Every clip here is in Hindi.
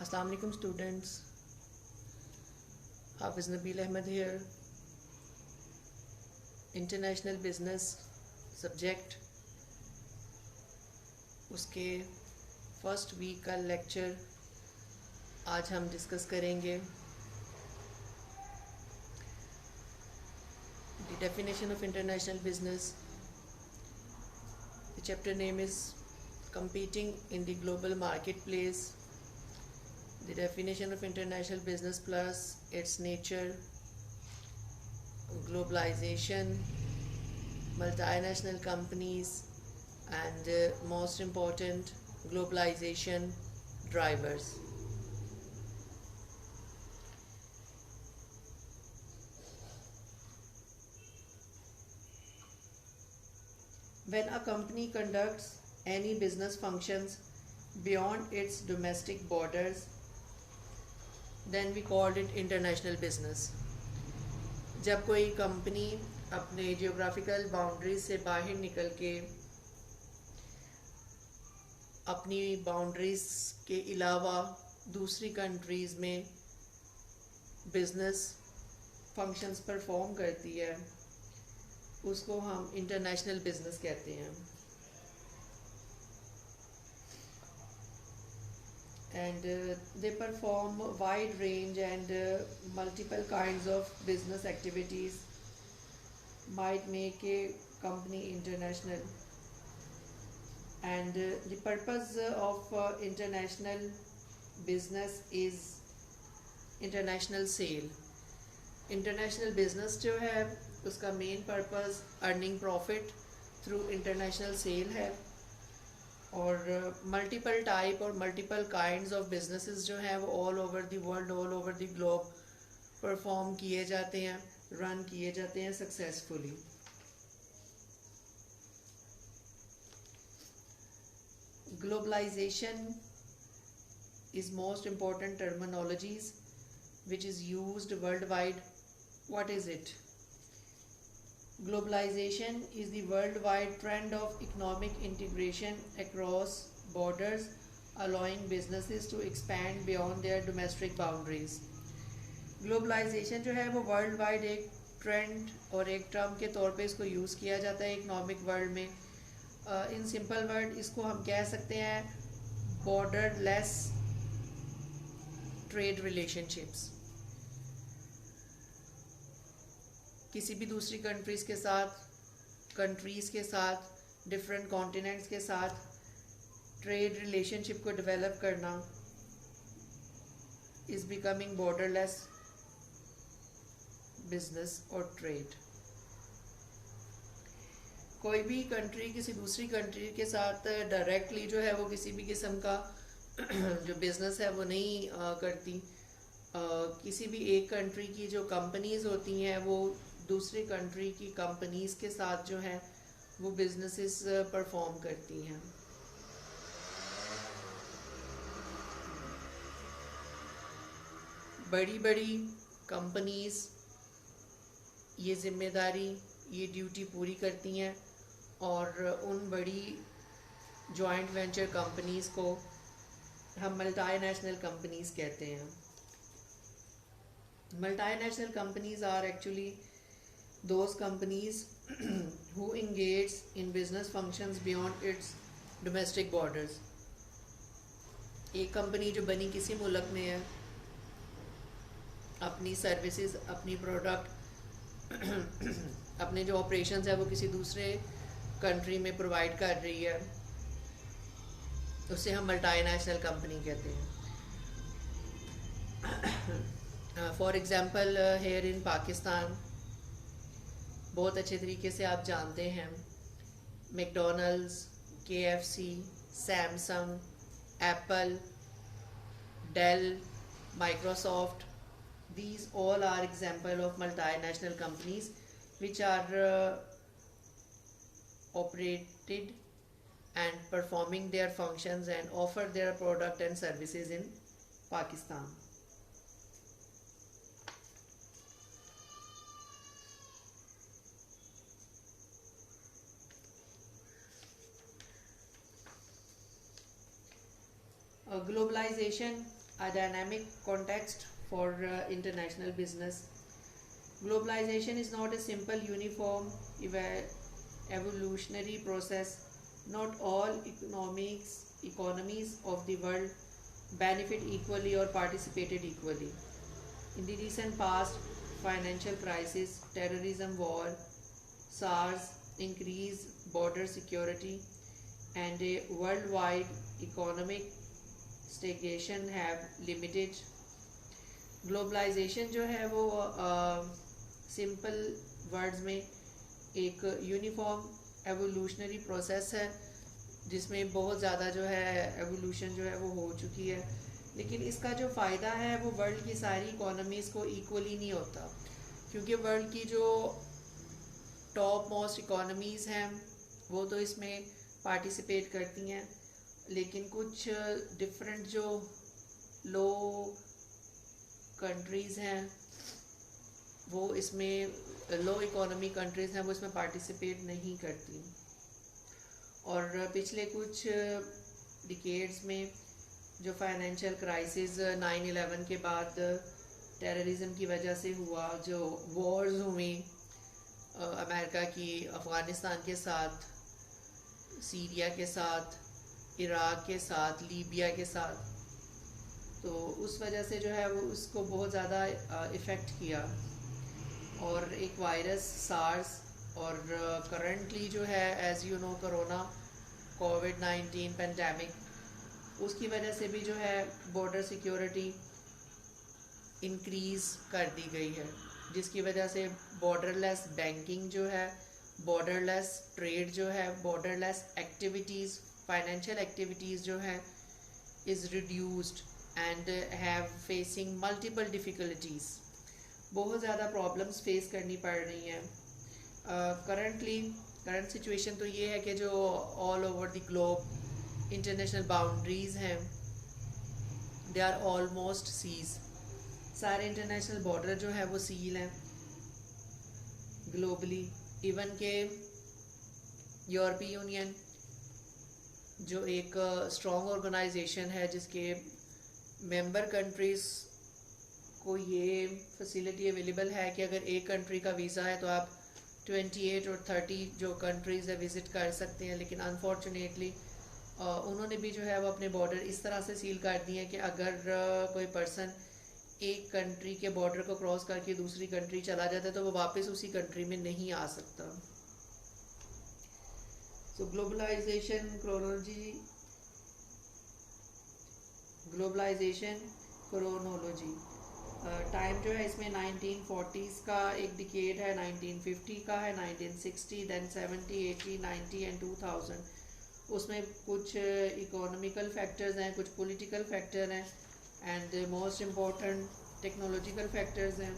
Assalamu alaikum students. Hafiz Nabil Ahmed here. International business subject उसके फर्स्ट वीक का लेक्चर आज हम डिस्कस करेंगे. The definition of international business. The chapter name is competing in the global marketplace. The definition of international business plus its nature, globalization, multinational companies, and most important, globalization drivers. When a company conducts any business functions beyond its domestic borders, then we called it international business. जब कोई कंपनी अपने जियोग्राफिकल बाउंड्रीज से बाहर निकल के अपनी बाउंड्रीज के अलावा दूसरी कंट्रीज़ में बिजनेस फंक्शंस परफॉर्म करती है, उसको हम इंटरनेशनल बिजनेस कहते हैं. And they perform a wide range and multiple kinds of business activities might make a company international. And the purpose of international business is international sale. International business जो है उसका main purpose earning profit through international sale है. और मल्टीपल टाइप और मल्टीपल काइंड्स ऑफ बिजनेसेस जो हैं वो all over the world, all over the globe perform किए जाते हैं, रन किए जाते हैं successfully. Globalisation is most important terminologies which is used worldwide. What is it? Globalization is the worldwide trend of economic integration across borders, allowing businesses to expand beyond their domestic boundaries. Globalization जो है वो वर्ल्ड वाइड एक ट्रेंड और एक टर्म के तौर पे इसको यूज़ किया जाता है इकोनॉमिक वर्ल्ड में. इन सिंपल वर्ड इसको हम कह सकते हैं बॉर्डर लेस ट्रेड रिलेशनशिप्स. किसी भी दूसरी कंट्रीज़ के साथ डिफरेंट कॉन्टिनेंट्स के साथ ट्रेड रिलेशनशिप को डेवलप करना इज़ बिकमिंग बॉर्डरलेस बिजनेस और ट्रेड. कोई भी कंट्री किसी दूसरी कंट्री के साथ डायरेक्टली जो है वो किसी भी किस्म का जो बिज़नेस है वो नहीं करती. किसी भी एक कंट्री की जो कंपनीज़ होती हैं वो दूसरी कंट्री की कंपनीज़ के साथ जो हैं वो बिजनेसेस परफॉर्म करती हैं. बड़ी बड़ी कंपनीज़ ये ज़िम्मेदारी, ये ड्यूटी पूरी करती हैं और उन बड़ी जॉइंट वेंचर कंपनीज़ को हम मल्टीनेशनल कंपनीज़ कहते हैं. Multinational companies are actually those companies who engage in business functions beyond its domestic borders. एक कंपनी जो बनी किसी मुल्क में है, अपनी सर्विसेज, अपनी प्रोडक्ट, अपने जो ऑपरेशंस है वो किसी दूसरे कंट्री में प्रोवाइड कर रही है, उसे हम मल्टीनेशनल कंपनी कहते हैं. For example here in Pakistan बहुत अच्छे तरीके से आप जानते हैं McDonald's, KFC, Samsung, Apple, Dell, Microsoft. these all are example of multinational companies which are operated and performing their functions and offer their product and services in Pakistan. Globalization a dynamic context for international business. Globalization is not a simple, uniform, evolutionary process. Not all economies of the world benefit equally or participated equally. In the recent past, financial crisis, terrorism war, SARS, increased border security, and a worldwide economic stagnation have limited globalisation जो है वो सिंपल वर्ड्स में एक यूनिफॉर्म एवोल्यूशनरी प्रोसेस है जिसमें बहुत ज़्यादा जो है एवोल्यूशन जो है वो हो चुकी है, लेकिन इसका जो फ़ायदा है वो वर्ल्ड की सारी इकोनॉमीज़ को इक्वली नहीं होता, क्योंकि वर्ल्ड की जो टॉप मोस्ट इकोनॉमीज़ हैं वो तो इसमें पार्टिसिपेट करती हैं, लेकिन कुछ डिफरेंट जो लो कंट्रीज़ हैं वो इसमें, लो इकोनॉमी कंट्रीज़ हैं वो इसमें पार्टिसिपेट नहीं करती। और पिछले कुछ डिकेड्स में जो फाइनेंशियल क्राइसिस 9/11 के बाद टेररिज्म की वजह से हुआ, जो वॉर्स हुई अमेरिका की अफ़गानिस्तान के साथ, सीरिया के साथ, इराक के साथ, लीबिया के साथ, तो उस वजह से जो है वो उसको बहुत ज़्यादा इफ़ेक्ट किया। और एक वायरस सार्स और करंटली जो है as you know corona covid pandemic, उसकी वजह से भी जो है बॉर्डर सिक्योरिटी इंक्रीज़ कर दी गई है, जिसकी वजह से बॉर्डरलेस बैंकिंग जो है, बॉर्डरलेस ट्रेड जो है, बॉर्डरलेस एक्टिविटीज़, फाइनेंशियल एक्टिविटीज़ जो है is reduced and have facing multiple difficulties. बहुत ज़्यादा प्रॉब्लम्स फेस करनी पड़ रही हैं। करंट सिचुएशन तो ये है कि जो all over the globe international boundaries हैं दे आर ऑलमोस्ट सीज, सारे इंटरनेशनल बॉर्डर जो है वो सील हैं ग्लोबली। इवन के यूरोपीय यूनियन जो एक स्ट्रॉन्ग ऑर्गेनाइजेशन है जिसके मेंबर कंट्रीज़ को ये फैसिलिटी अवेलेबल है कि अगर एक कंट्री का वीज़ा है तो आप 28 और 30 जो कंट्रीज़ है विज़िट कर सकते हैं, लेकिन अनफॉर्चुनेटली उन्होंने भी जो है वो अपने बॉर्डर इस तरह से सील कर दिए हैं कि अगर कोई पर्सन एक कंट्री के बॉर्डर को क्रॉस करके दूसरी कंट्री चला जाता है तो वो वापस उसी कंट्री में नहीं आ सकता। सो ग्लोबलाइजेशन क्रोनोलॉजी टाइम जो है इसमें 1940s का एक डिकेड है, 1950 का है, 1960, देन 70, 80, 90 एंड 2000। उसमें कुछ इकोनॉमिकल फैक्टर्स हैं, कुछ पॉलिटिकल फैक्टर हैं and most important technological factors हैं।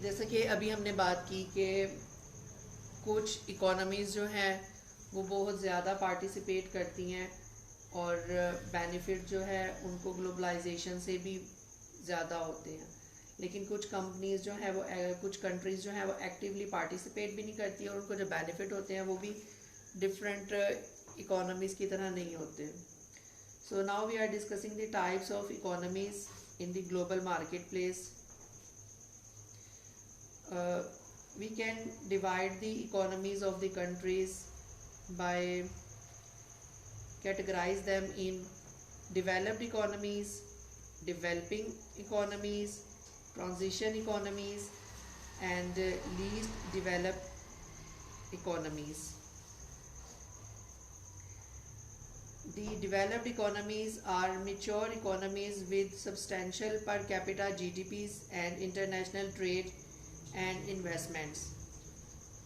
जैसे कि अभी हमने बात की कि कुछ इकोनॉमीज़ जो हैं वो बहुत ज़्यादा पार्टिसिपेट करती हैं और बेनिफिट जो है उनको ग्लोबलाइजेशन से भी ज़्यादा होते हैं, लेकिन कुछ कंपनीज़ जो है वो कुछ कंट्रीज़ जो हैं वो एक्टिवली पार्टिसिपेट भी नहीं करती और उनको जो बेनिफिट होते हैं वो भी डिफरेंट इकोनॉमीज़ की तरह नहीं होते। So now we are discussing the types of economies in the global market place. we can divide the economies of the countries by categorize them in developed economies, developing economies, transition economies and least developed economies. The developed economies are mature economies with substantial per capita GDPs and international trade and investments.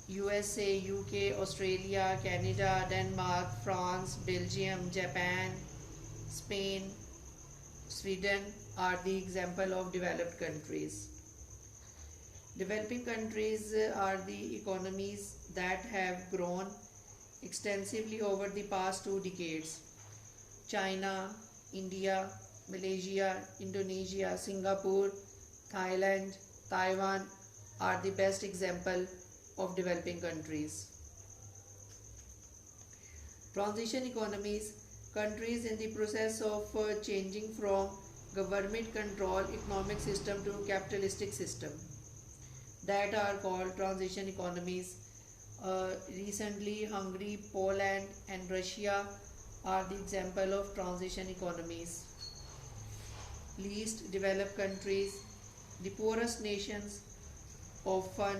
USA, UK, Australia, Canada, Denmark, France, Belgium, Japan, Spain, Sweden are the example of developed countries. Developing countries are the economies that have grown extensively over the past 2 decades. China, India, Malaysia, Indonesia, Singapore, Thailand, Taiwan are the best example of developing countries. Transition economies countries in the process of changing from government control economic system to capitalistic system that are called transition economies. Recently, Hungary, Poland, and Russia are the example of transition economies. Least developed countries, the poorest nations, often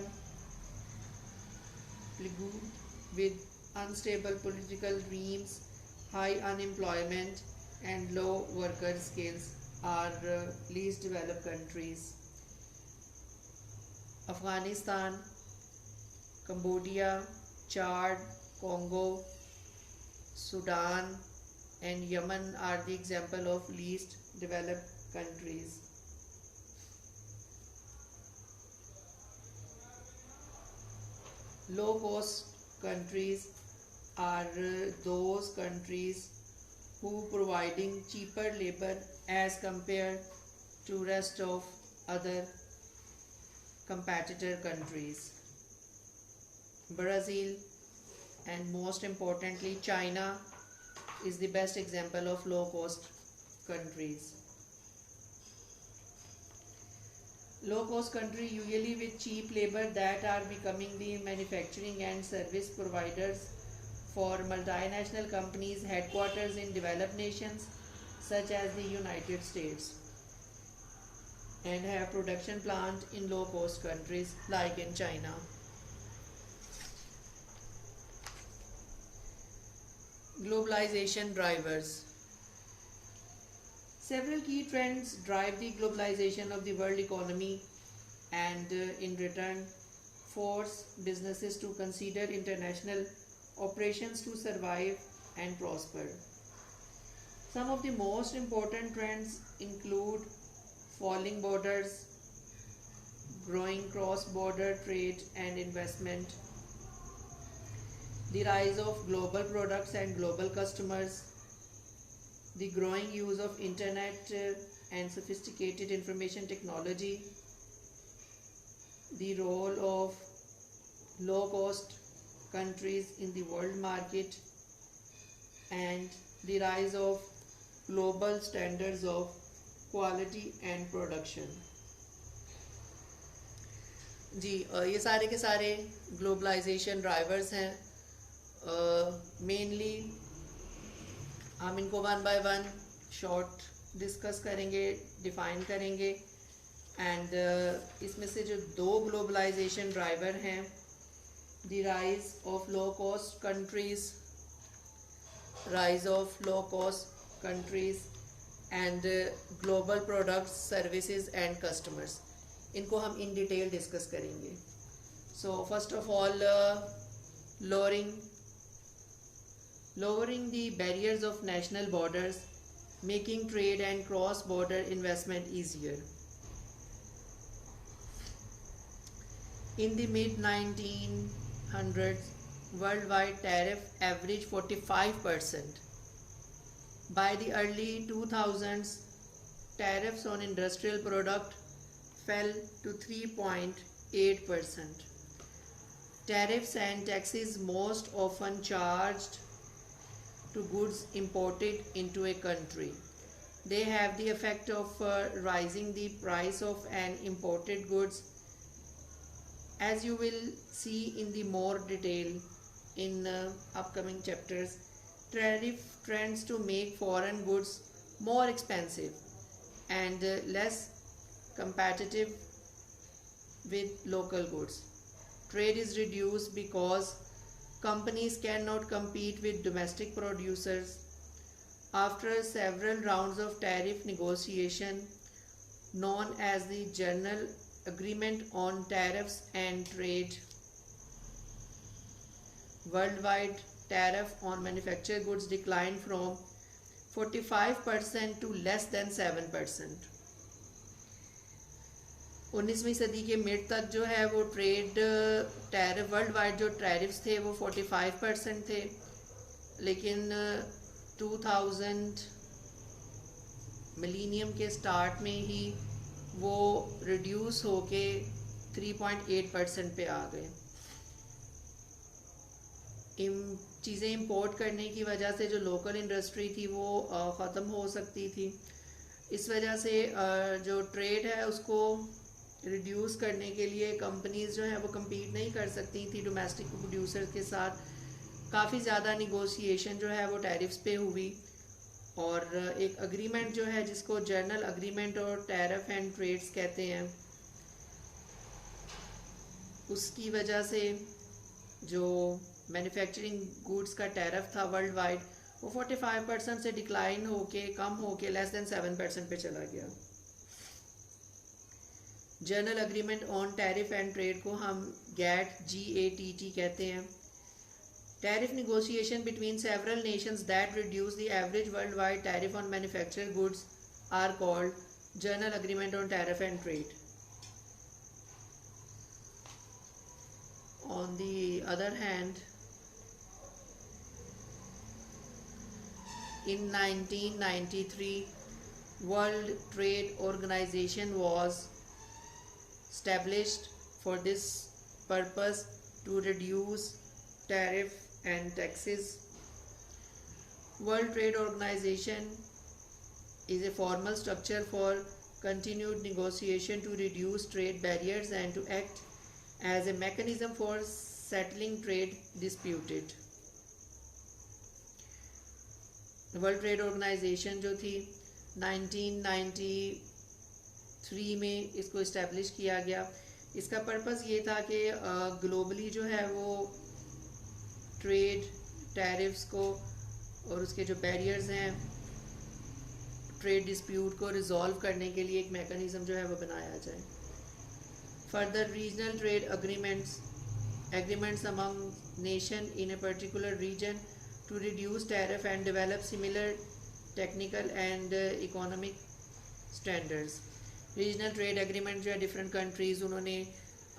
plagued with unstable political regimes, high unemployment, and low worker skills, are least developed countries. Afghanistan, Cambodia, Chad, Congo, Sudan, and Yemen are the example of least developed countries. Low cost countries are those countries who providing cheaper labor as compared to rest of other competitor countries. Brazil and most importantly China is the best example of low cost countries. Low cost country usually with cheap labor that are becoming the manufacturing and service providers for multinational companies headquarters in developed nations such as the United States and have production plant in low cost countries like in China. Globalization drivers. Several key trends drive the globalization of the world economy and in return force businesses to consider international operations to survive and prosper. Some of the most important trends include falling borders, growing cross-border trade and investment, the rise of global products and global customers, the growing use of internet and sophisticated information technology, the role of low-cost countries in the world market, and the rise of global standards of quality and production. जी ये सारे के सारे ग्लोबलाइजेशन ड्राइवर्स हैं. मेनली हम इनको one by one short discuss करेंगे, डिफाइन करेंगे. एंड इसमें से जो दो ग्लोबलाइजेशन ड्राइवर हैं, the rise of low cost countries, rise of low cost countries and global products, services and customers, इनको हम in detail discuss करेंगे. So first of all, lowering the barriers of national borders, making trade and cross border investment easier. In the mid 1900s, worldwide tariff averaged 45%. By the early 2000s, tariffs on industrial product fell to 3.8%. Tariffs and taxes most often charged to goods imported into a country. They have the effect of rising the price of an imported goods. As you will see in the more detail in upcoming chapters, tariff trends to make foreign goods more expensive and less competitive with local goods. Trade is reduced because companies cannot compete with domestic producers. After several rounds of tariff negotiation, known as the General Agreement on Tariffs and Trade, worldwide tariff on manufactured goods declined from 45% to less than 7%. 19वीं सदी के मिड तक जो है वो ट्रेड टैरिफ, वर्ल्ड वाइड जो टैरिफ्स थे वो 45% थे, लेकिन 2000 मिलीनियम के स्टार्ट में ही वो रिड्यूस होके 3.8% पे आ गए. चीज़ें इंपोर्ट करने की वजह से जो लोकल इंडस्ट्री थी वो ख़त्म हो सकती थी। इस वजह से जो ट्रेड है उसको रिड्यूस करने के लिए कंपनीज जो है वो compete नहीं कर सकती थी डोमेस्टिक प्रोड्यूसर्स के साथ। काफ़ी ज़्यादा निगोशिएशन जो है वो टैरिफ्स पे हुई, और एक अग्रीमेंट जो है जिसको जर्नल अग्रीमेंट और टैरिफ एंड ट्रेड्स कहते हैं, उसकी वजह से जो मैन्युफैक्चरिंग गुड्स का टैरिफ था वर्ल्ड वाइड वो 45% से डिक्लाइन होके कम होके लेस देन 7% पे चला गया। Journal agreement on tariff and trade को हम GATT कहते हैं। Tariff negotiation between several nations that reduce the average worldwide tariff on manufactured goods are called Journal Agreement on Tariff and Trade. On the other hand, in 1993, World Trade Organization was established for this purpose to reduce tariff and taxes. World Trade Organization is a formal structure for continued negotiation to reduce trade barriers and to act as a mechanism for settling trade disputes. World Trade Organisation जो थी 1993 में इसको इस्टेब्लिश किया गया। इसका पर्पस ये था कि ग्लोबली जो है वो ट्रेड टैरिफ्स को और उसके जो बैरियर्स हैं ट्रेड डिस्प्यूट को रिजॉल्व करने के लिए एक मेकनिज़म जो है वो बनाया जाए। Further regional trade agreements among nation in a particular region to reduce tariff and develop similar technical and economic standards. Regional trade agreement जो है डिफरेंट कंट्रीज़ उन्होंने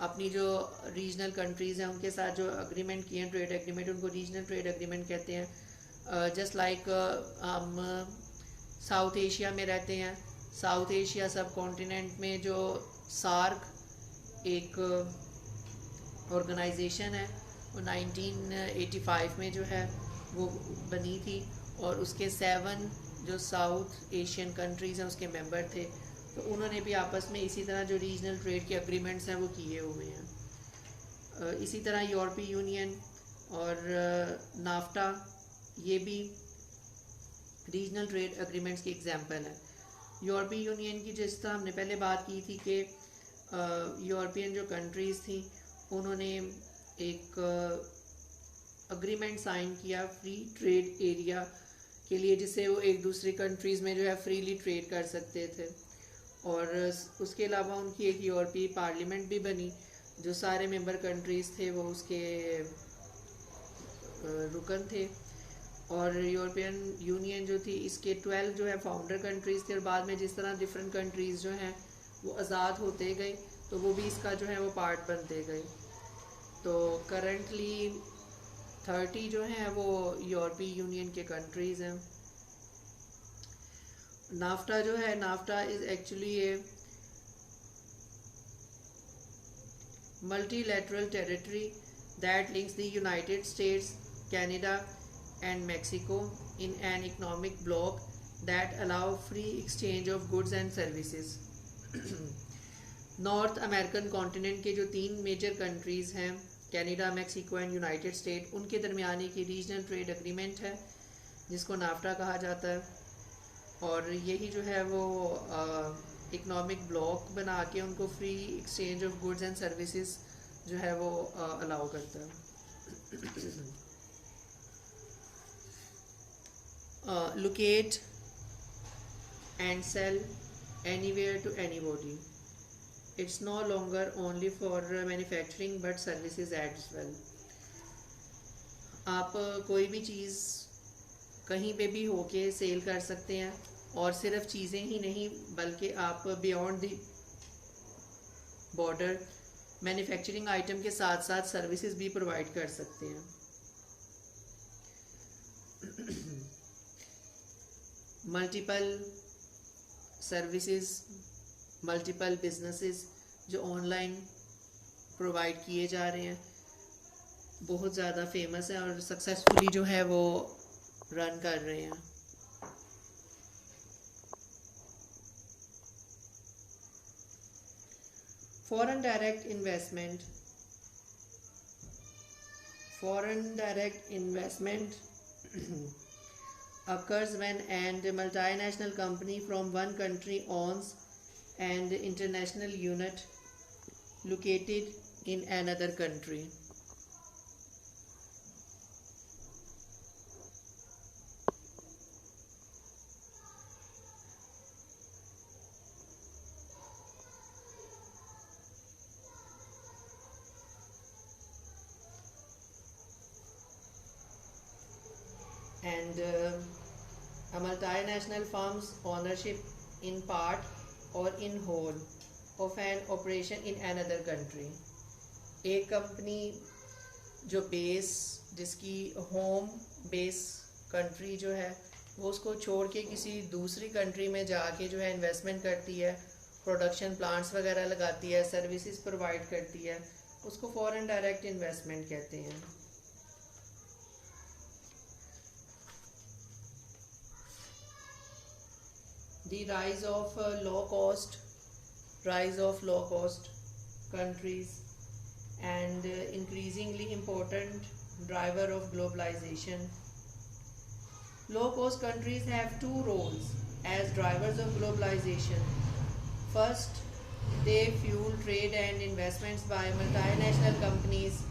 अपनी जो रीजनल कंट्रीज़ हैं उनके साथ जो अग्रीमेंट किए हैं ट्रेड एग्रीमेंट, उनको रीजनल ट्रेड एग्रीमेंट कहते हैं। जस्ट लाइक हम साउथ एशिया में रहते हैं, साउथ एशिया सब कॉन्टिनेंट में जो सार्क एक ऑर्गेनाइजेशन है वो 1985 में जो है वो बनी थी और उसके 7 जो साउथ एशियन कंट्रीज़ हैं उसके मेंबर थे। तो उन्होंने भी आपस में इसी तरह जो रीजनल ट्रेड के एग्रीमेंट्स हैं वो किए हुए हैं। इसी तरह यूरोपीय यूनियन और नाफ्टा ये भी रीजनल ट्रेड एग्रीमेंट्स की एग्जांपल है। यूरोपीय यूनियन की जिस तरह हमने पहले बात की थी कि यूरोपियन जो कंट्रीज़ थी उन्होंने एक अग्रीमेंट साइन किया फ्री ट्रेड एरिया के लिए, जिससे वो एक दूसरी कंट्रीज़ में जो है फ्रीली ट्रेड कर सकते थे। और उसके अलावा उनकी एक यूरोपीय पार्लियामेंट भी बनी, जो सारे मेंबर कंट्रीज़ थे वो उसके रुकन थे। और यूरोपियन यूनियन जो थी इसके 12 जो है फाउंडर कंट्रीज़ थे, और बाद में जिस तरह डिफरेंट कंट्रीज़ जो हैं वो आज़ाद होते गए तो वो भी इसका जो है वो पार्ट बनते गए। तो करंटली 30 जो हैं वो यूरोपीय यूनियन के कंट्रीज़ हैं। नाफ्टा जो है, NAFTA is actually A multilateral territory that links the United States, Canada and Mexico in an economic bloc that allow free exchange of goods and services. North American continent के जो 3 मेजर कंट्रीज़ हैं Canada, Mexico and United state, उनके दरमियान की रीजनल ट्रेड एग्रीमेंट है जिसको नाफ्टा कहा जाता है। और यही जो है वो इकोनॉमिक ब्लॉक बना के उनको free exchange of goods and services जो है वो अलाउ करता है। Locate and sell anywhere to anybody, it's no longer only for manufacturing but services as well. आप कोई भी चीज़ कहीं पे भी होके सेल कर सकते हैं, और सिर्फ चीज़ें ही नहीं बल्कि आप beyond the border manufacturing item के साथ साथ सर्विसेज भी प्रोवाइड कर सकते हैं। मल्टीपल सर्विसेज, मल्टीपल बिजनेसेस जो ऑनलाइन प्रोवाइड किए जा रहे हैं, बहुत ज़्यादा फेमस है और सक्सेसफुली जो है वो रन कर रहे हैं. Foreign direct investment. Foreign direct investment occurs when a multinational company from one country owns an international unit located in another country. And a multinational firm's ownership in part or in whole of an operation in another country. एक कंपनी जो बेस जिसकी होम बेस कंट्री जो है वो उसको छोड़ के किसी दूसरी कंट्री में जाके जो है इन्वेस्टमेंट करती है, प्रोडक्शन प्लांट्स वगैरह लगाती है, सर्विसेज प्रोवाइड करती है, उसको फॉरेन डायरेक्ट इन्वेस्टमेंट कहते हैं. The rise of low cost countries and increasingly important driver of globalization. Low cost countries have two roles as drivers of globalization. First, they fuel trade and investments by multinational companies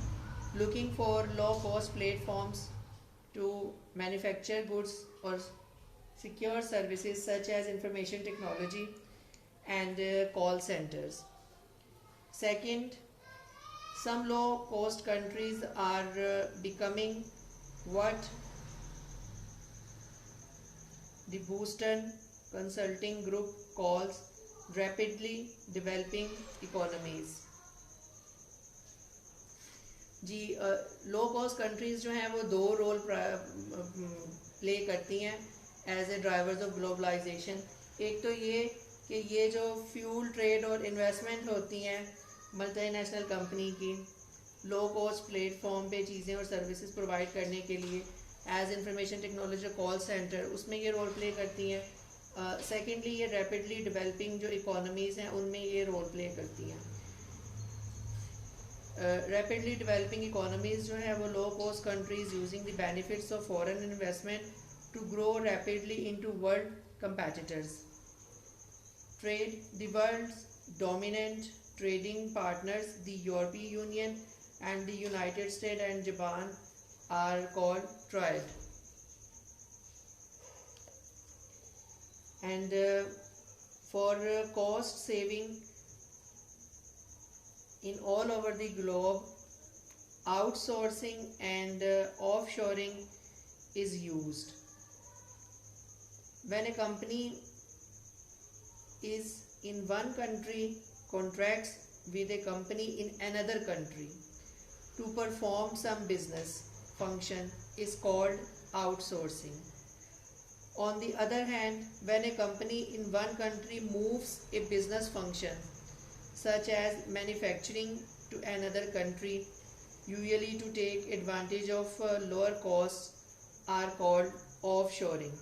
looking for low cost platforms to manufacture goods or secure services such as information technology and call centers. Second, some low cost countries are becoming what the Boston Consulting Group calls rapidly developing economies. जी लो कॉस्ट कंट्रीज़ जो हैं वो दो रोल प्ले करती हैं as a drivers of globalisation. एक तो ये कि ये जो फ्यूल ट्रेड और इन्वेस्टमेंट होती हैं मल्टीनेशनल कंपनी की लो कॉस्ट प्लेटफॉर्म पे चीज़ें और सर्विसेज प्रोवाइड करने के लिए as information technology call centre, उसमें ये रोल प्ले करती हैं. सेकेंडली ये रैपिडली डेवलपिंग जो इकोनॉमीज़ हैं उनमें ये रोल प्ले करती हैं. रैपिडली डेवलपिंग इकोनॉमीज़ जो है वो low cost countries using the benefits of foreign investment to grow rapidly into world competitors. Trade, the world's dominant trading partners, the European Union and the United States and Japan, are called triad. And for cost saving in all over the globe, outsourcing and offshoring is used. When a company is in one country contracts with a company in another country to perform some business function is called outsourcing. On the other hand, when a company in one country moves a business function such as manufacturing to another country, usually to take advantage of lower costs, are called offshoring.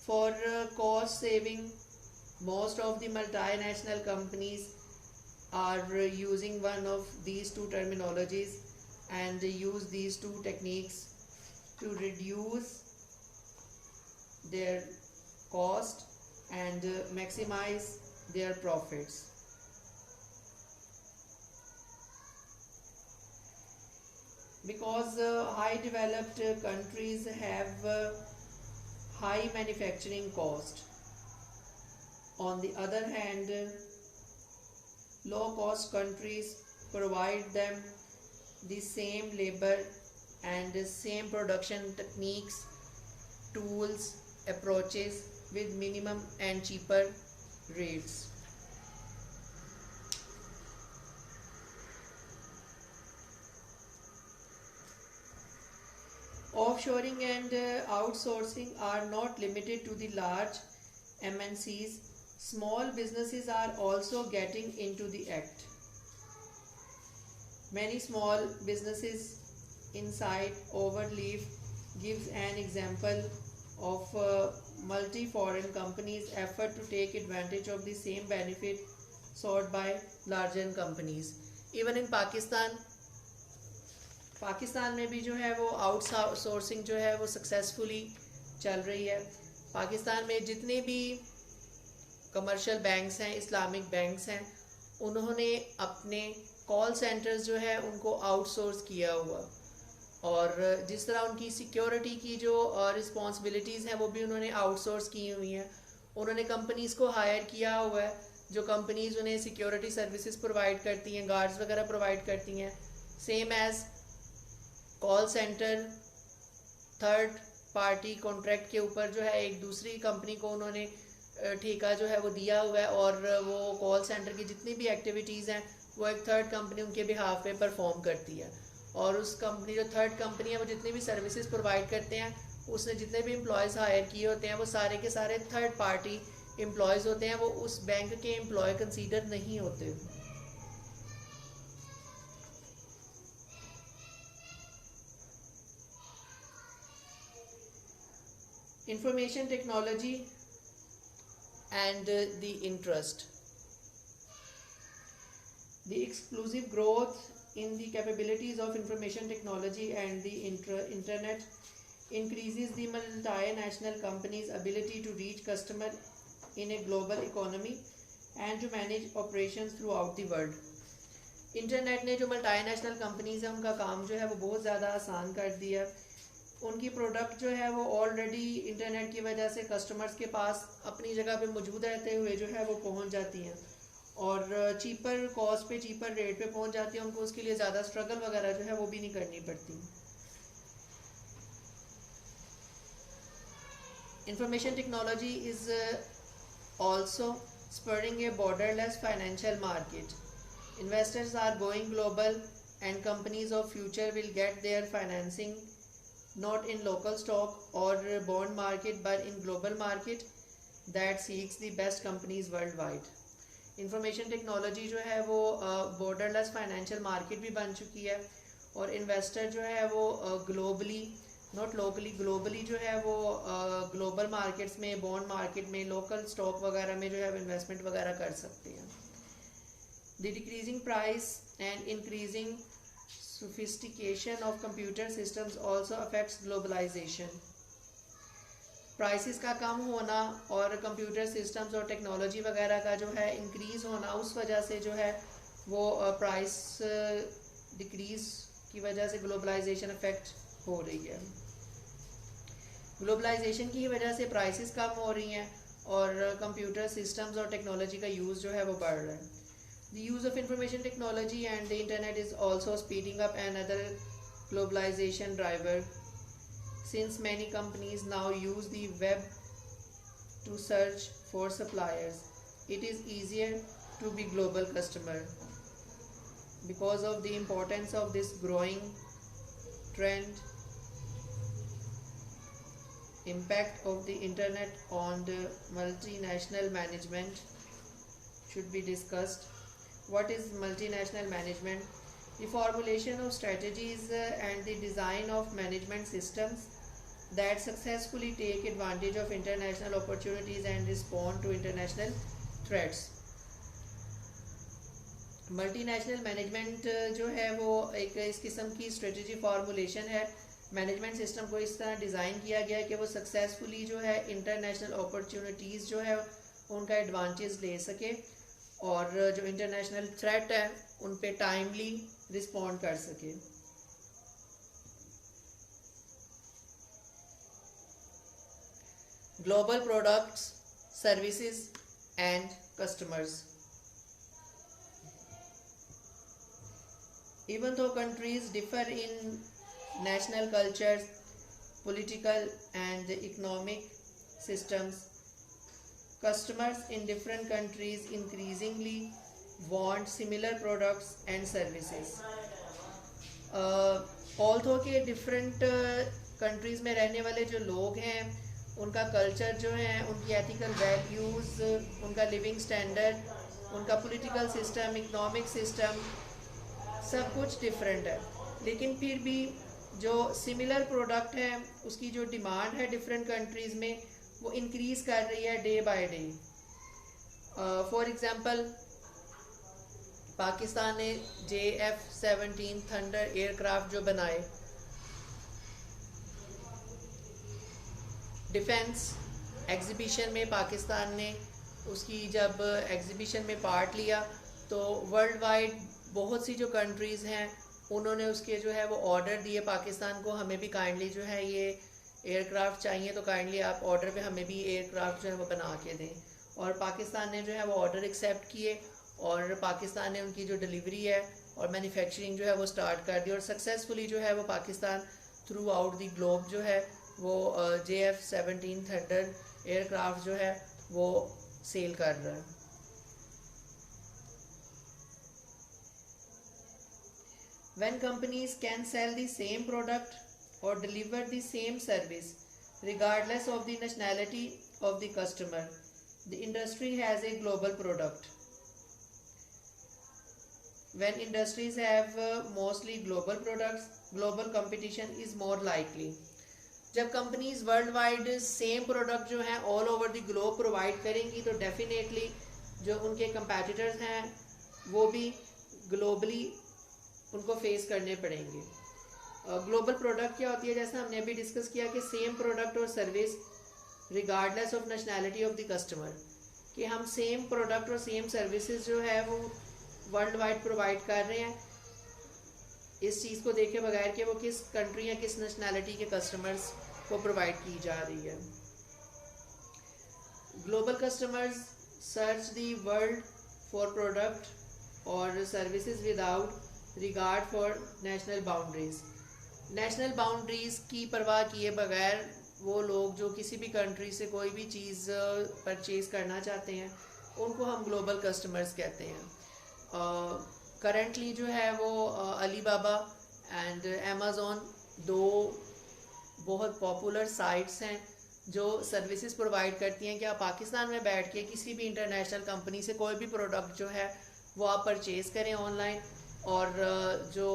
For cost saving, most of the multinational companies are using one of these two terminologies and use these two techniques to reduce their cost and maximize their profits. Because high developed countries have high manufacturing cost. On the other hand, low cost countries provide them the same labor and the same production techniques, tools, approaches with minimum and cheaper rates. Offshoring and outsourcing are not limited to the large MNCs. Small businesses are also getting into the act. Many small businesses inside overleaf gives an example of multi-foreign companies' effort to take advantage of the same benefit sought by larger companies. Even in Pakistan में भी जो है वो आउटसोर्सिंग जो है वो सक्सेसफुली चल रही है. पाकिस्तान में जितने भी कमर्शियल बैंक्स हैं, इस्लामिक बैंक्स हैं, उन्होंने अपने कॉल सेंटर्स जो है उनको आउटसोर्स किया हुआ, और जिस तरह उनकी सिक्योरिटी की जो रिस्पॉन्सिबिलिटीज़ हैं वो भी उन्होंने आउटसोर्स की हुई हैं. उन्होंने कंपनीज़ को हायर किया हुआ है, जो कंपनीज़ उन्हें सिक्योरिटी सर्विसेज प्रोवाइड करती हैं, गार्ड्स वगैरह प्रोवाइड करती हैं. Same as call centre third party contract के ऊपर जो है एक दूसरी कंपनी को उन्होंने ठेका जो है वो दिया हुआ है, और वो कॉल सेंटर की जितनी भी एक्टिविटीज़ हैं वो एक थर्ड कंपनी उनके बिहाफ पे परफॉर्म करती है. और उस कंपनी जो थर्ड कंपनी है वो जितनी भी सर्विसेज प्रोवाइड करते हैं, उसने जितने भी एम्प्लॉयज़ हायर किए होते हैं वो सारे के सारे थर्ड पार्टी एम्प्लॉयज़ होते हैं, वो उस बैंक के एम्प्लॉय कंसीडर नहीं होते. Information technology and the interest. The explosive growth in the capabilities of information technology and the internet increases the multinational companies' ability to reach customer in a global economy and to manage operations throughout the world. Internet ने जो मल्टीनेशनल कंपनीज हैं उनका काम जो है वो बहुत ज़्यादा आसान कर दिया. उनकी प्रोडक्ट जो है वो ऑलरेडी इंटरनेट की वजह से कस्टमर्स के पास अपनी जगह पे मौजूद रहते हुए जो है वो पहुंच जाती हैं, और चीपर कॉस्ट पे, चीपर रेट पे पहुंच जाती हैं. उनको उसके लिए ज़्यादा स्ट्रगल वगैरह जो है वो भी नहीं करनी पड़ती. Information technology is also spurring a borderless financial market. Investors are going global and companies of future will get their financing not in local stock or bond market but in global market that seeks the best companies worldwide. Information technology जो है वो बॉर्डरलेस फाइनेंशियल मार्केट भी बन चुकी है, और इन्वेस्टर जो है वो ग्लोबली नॉट लोकली, ग्लोबली जो है वो ग्लोबल मार्केट्स में, बॉन्ड मार्केट में, लोकल स्टॉक वगैरह में जो है इन्वेस्टमेंट वगैरह कर सकते हैं. The decreasing price and increasing sophistication of computer systems also affects globalization. Prices का कम होना और कंप्यूटर सिस्टम्स और टेक्नोलॉजी वगैरह का जो है इंक्रीज़ होना, उस वजह से जो है वो प्राइस डिक्रीज़ की वजह से ग्लोबलाइजेशन इफेक्ट हो रही है. ग्लोबलाइजेशन की वजह से प्राइसेस कम हो रही हैं और कंप्यूटर सिस्टम्स और टेक्नोलॉजी का यूज़ जो है वो बढ़ रहा है. The use of information technology and the internet is also speeding up another globalization driver. Since many companies now use the web to search for suppliers, it is easier to be global customer. Because of the importance of this growing trend, impact of the internet on the multinational management should be discussed. What is multinational management? The formulation of strategies and the design of management systems that successfully take advantage of international opportunities and respond to international threats. Multinational management जो है वो एक इस किस्म की स्ट्रेटजी फार्मूलेशन है. मैनेजमेंट सिस्टम को इस तरह डिज़ाइन किया गया है कि वो सक्सेसफुली जो है इंटरनेशनल अपॉर्चुनिटीज़ जो है उनका एडवांटेज ले सके, और जो इंटरनेशनल थ्रेट है उन पे टाइमली रिस्पॉन्ड कर सके. Global products, services and customers. Even though countries differ in national cultures, political and economic systems, customers in different countries increasingly want similar products and services. Although के different countries में रहने वाले जो लोग हैं उनका कल्चर जो है, उनकी एथिकल वैल्यूज़, उनका लिविंग स्टैंडर्ड, उनका पॉलिटिकल सिस्टम, इकोनॉमिक सिस्टम सब कुछ डिफरेंट है, लेकिन फिर भी जो सिमिलर प्रोडक्ट है उसकी जो डिमांड है डिफरेंट कंट्रीज़ में वो इंक्रीज़ कर रही है day by day. For example Pakistan ने JF-17 थंडर एयरक्राफ्ट जो बनाए, डिफेंस एग्जीबिशन में पाकिस्तान ने उसकी जब एग्जीबिशन में पार्ट लिया तो वर्ल्ड वाइड बहुत सी जो कंट्रीज़ हैं उन्होंने उसके जो है वो ऑर्डर दिए पाकिस्तान को, हमें भी काइंडली जो है ये एयरक्राफ्ट चाहिए तो काइंडली आप ऑर्डर पे हमें भी एयरक्राफ्ट जो है वो बना के दें। और पाकिस्तान ने जो है वो ऑर्डर एक्सेप्ट किए और पाकिस्तान ने उनकी जो डिलीवरी है और मैन्युफैक्चरिंग जो है वो स्टार्ट कर दी और सक्सेसफुली जो है वो Pakistan through out the globe जो है वो JF-17 थंडर एयरक्राफ्ट जो है वो सेल कर रहा है। When companies can sell the same product or deliver the same service regardless of the nationality of the customer, the industry has a global product. When industries have mostly global products, global competition is more likely. जब companies world wide same product जो हैं all over the globe provide करेंगी तो डेफिनेटली जो उनके कंपेटिटर्स हैं वो भी ग्लोबली उनको फेस करने पड़ेंगे। ग्लोबल प्रोडक्ट क्या होती है, जैसा हमने अभी डिस्कस किया कि सेम प्रोडक्ट और service regardless of nationality of the customer, कि हम सेम प्रोडक्ट और सेम सर्विसेज जो है वो वर्ल्ड वाइड प्रोवाइड कर रहे हैं इस चीज़ को देखे बगैर कि वो किस कंट्री या किस नेशनैलिटी के कस्टमर्स को प्रोवाइड की जा रही है। Global customers search the world for product और services without regard for national boundaries. National boundaries की परवाह किए बगैर वो लोग जो किसी भी कंट्री से कोई भी चीज़ परचेज करना चाहते हैं उनको हम ग्लोबल कस्टमर्स कहते हैं। करंटली जो है वो अलीबाबा एंड अमेज़ॉन दो बहुत पॉपुलर साइट्स हैं जो सर्विसेज प्रोवाइड करती हैं कि आप पाकिस्तान में बैठ के किसी भी इंटरनेशनल कंपनी से कोई भी प्रोडक्ट जो है वो आप परचेज़ करें ऑनलाइन और जो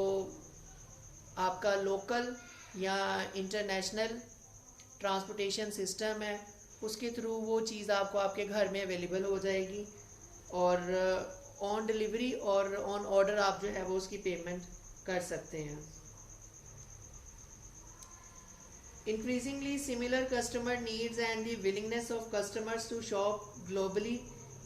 आपका लोकल या इंटरनेशनल ट्रांसपोर्टेशन सिस्टम है उसके थ्रू वो चीज़ आपको आपके घर में अवेलेबल हो जाएगी और ऑन डिलीवरी और ऑन ऑर्डर आप जो है वो उसकी पेमेंट कर सकते हैं। Increasingly similar customer needs and the willingness of customers to shop globally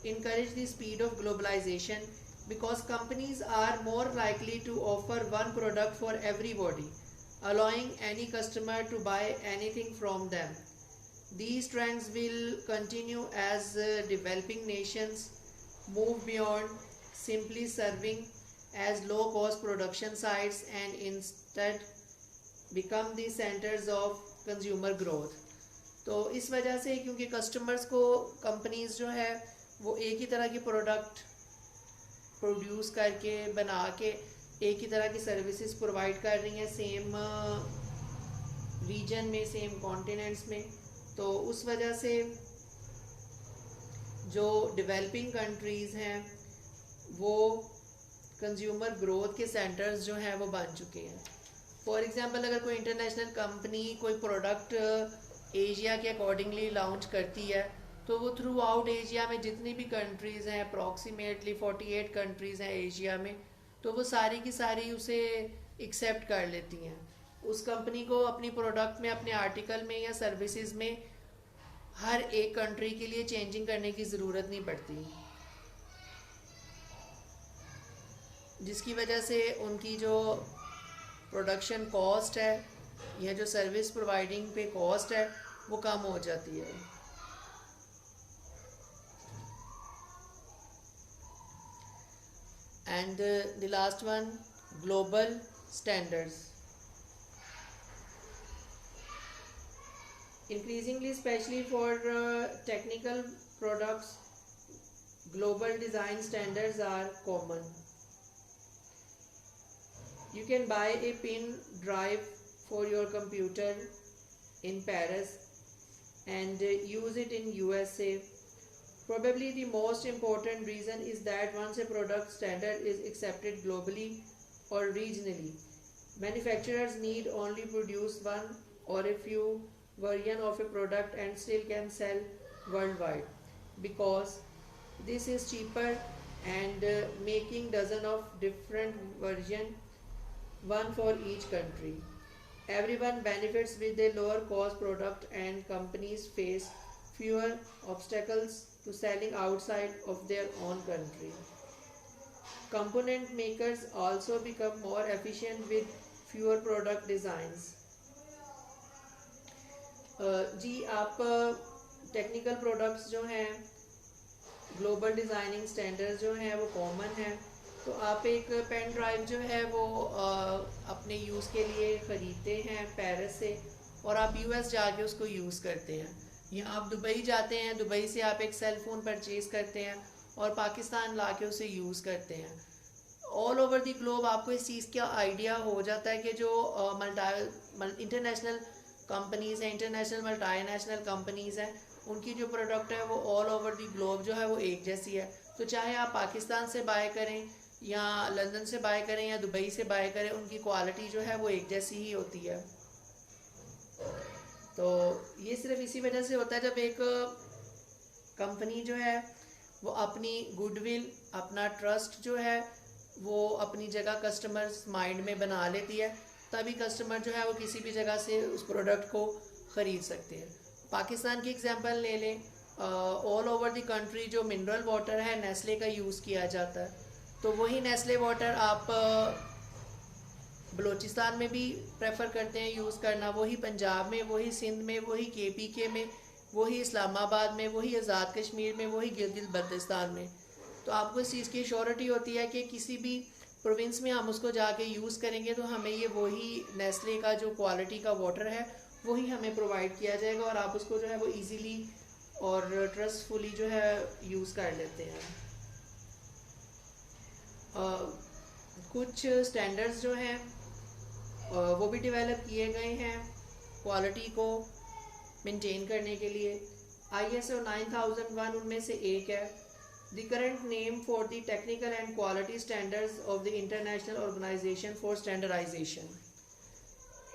encourage the speed of globalization because companies are more likely to offer one product for everybody, allowing any customer to buy anything from them. These trends will continue as developing nations move beyond simply serving as low-cost production sites and instead become the centers of consumer growth. तो इस वजह से क्योंकि कस्टमर्स को कंपनीज जो है वो एक ही तरह की प्रोडक्ट प्रोड्यूस करके बना के एक ही तरह की सर्विसेज प्रोवाइड कर रही हैं सेम रीजन में सेम कॉन्टिनेंट्स में, तो उस वजह से जो डेवलपिंग कंट्रीज़ हैं वो कंज्यूमर ग्रोथ के सेंटर्स जो हैं वो बन चुके हैं। फॉर एग्जांपल अगर कोई इंटरनेशनल कंपनी कोई प्रोडक्ट एशिया के अकॉर्डिंगली लॉन्च करती है तो वो थ्रू आउट एशिया में जितनी भी कंट्रीज़ हैं अप्रॉक्सीमेटली 48 कंट्रीज़ हैं एशिया में, तो वो सारी की सारी उसे एक्सेप्ट कर लेती हैं। उस कंपनी को अपनी प्रोडक्ट में अपने आर्टिकल में या सर्विसेज में हर एक कंट्री के लिए चेंजिंग करने की ज़रूरत नहीं पड़ती, जिसकी वजह से उनकी जो प्रोडक्शन कॉस्ट है या जो सर्विस प्रोवाइडिंग पे कॉस्ट है वो कम हो जाती है। And the last one, global standards. Increasingly, especially for technical products, global design standards are common. You can buy a pin drive for your computer in Paris and use it in USA. Probably the most important reason is that once a product standard is accepted globally or regionally, Manufacturers need only produce one or a few version of a product and still can sell worldwide, because this is cheaper and making dozen of different version, one for each country. Everyone benefits with a lower cost product and companies face fewer obstacles to selling outside of their own country. Component makers also become more efficient with fewer product designs. जी आप टेक्निकल प्रोडक्ट्स जो हैं, ग्लोबल डिज़ाइनिंग स्टैंडर्ड्स जो हैं वो कॉमन है, तो आप एक पेन ड्राइव जो है वो अपने यूज़ के लिए ख़रीदते हैं पेरिस से, और आप यूएस जाके उसको यूज़ करते हैं, या आप दुबई जाते हैं, दुबई से आप एक सेल फ़ोन परचेज़ करते हैं और पाकिस्तान ला के उसे यूज़ करते हैं। ऑल ओवर दी ग्लोब आपको इस चीज़ का आइडिया हो जाता है कि जो इंटरनेशनल कंपनीज़ हैं, इंटरनेशनल मल्टीनेशनल कंपनीज़ हैं, उनकी जो प्रोडक्ट है वो ऑल ओवर दी ग्लोब जो है वो एक जैसी है। तो चाहे आप पाकिस्तान से बाय करें या लंदन से बाय करें या दुबई से बाय करें, उनकी क्वालिटी जो है वो एक जैसी ही होती है। तो ये सिर्फ इसी वजह से होता है, जब एक कंपनी जो है वो अपनी गुडविल, अपना ट्रस्ट जो है वो अपनी जगह कस्टमर्स माइंड में बना लेती है, तभी कस्टमर जो है वो किसी भी जगह से उस प्रोडक्ट को ख़रीद सकते हैं। पाकिस्तान की एग्जांपल ले लें, ऑल ओवर द कंट्री जो मिनरल वाटर है नेस्ले का यूज़ किया जाता है, तो वही नेस्ले वाटर आप बलूचिस्तान में भी प्रेफर करते हैं यूज़ करना, वही पंजाब में, वही सिंध में, वही KPK में, वही इस्लामाबाद में, वही आज़ाद कश्मीर में, वही गिलगित बल्तिस्तान में। तो आपको इस चीज़ की श्योरिटी होती है कि किसी भी प्रोविंस में हम उसको जाके यूज़ करेंगे तो हमें ये वही नेस्ले का जो क्वालिटी का वाटर है वही हमें प्रोवाइड किया जाएगा, और आप उसको जो है वो इजीली और ट्रस्टफुली जो है यूज़ कर लेते हैं। कुछ स्टैंडर्ड्स जो हैं वो भी डेवलप किए गए हैं क्वालिटी को मेंटेन करने के लिए। ISO 9001 उनमें से एक है। The current name for the technical and quality standards of the International Organization for Standardization.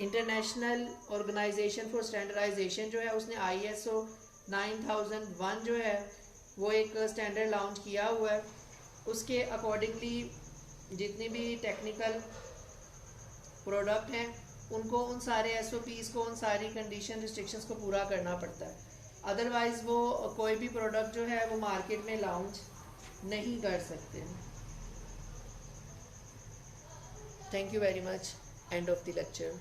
International Organization for Standardization जो है उसने ISO 9001 जो है वो एक स्टैंडर्ड लॉन्च किया हुआ है। उसके अकॉर्डिंगली जितने भी टेक्निकल प्रोडक्ट हैं उनको उन सारे SOPs को, उन सारी कंडीशन रिस्ट्रिक्शंस को पूरा करना पड़ता है, अदरवाइज़ वो कोई भी प्रोडक्ट जो है वो मार्केट में लॉन्च नहीं कर सकते। Thank you very much. End of the lecture.